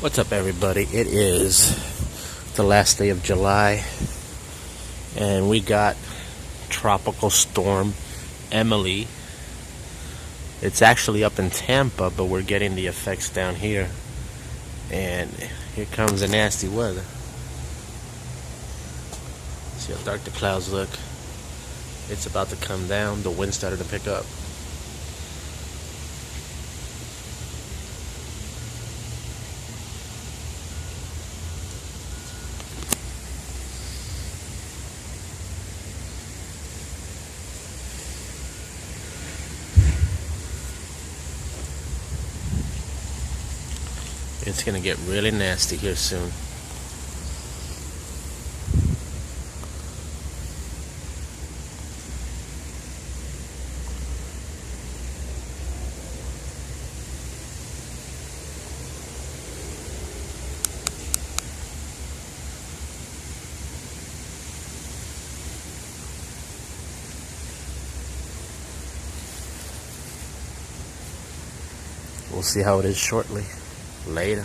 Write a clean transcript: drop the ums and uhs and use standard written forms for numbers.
What's up, everybody? It is the last day of July, and we got Tropical Storm Emily. It's actually up in Tampa, but we're getting the effects down here. And here comes the nasty weather. See how dark the clouds look. It's about to come down. The wind started to pick up. It's gonna get really nasty here soon. We'll see how it is shortly. Later.